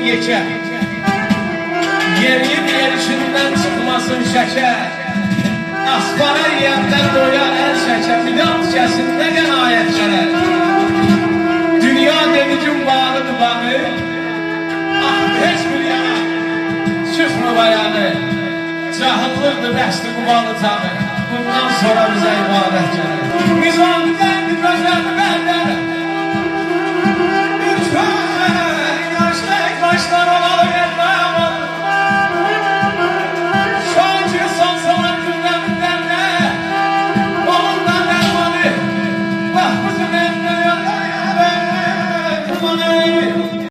yekə. Yeriyib yerişindən çıxmasın şəkər. Aspara yiyəndə doyar əl şəkər. Fidan tikəsində qənaət şərər. Dünya dedicim bağlıdır bağı. Ah, heç bir yana çıxmı bayanı. Cahıllıqdır bəsli qubalı tağı. Bundan sonra bizə ibadət gəlir. Nizam dərdi gözlədi bəndər.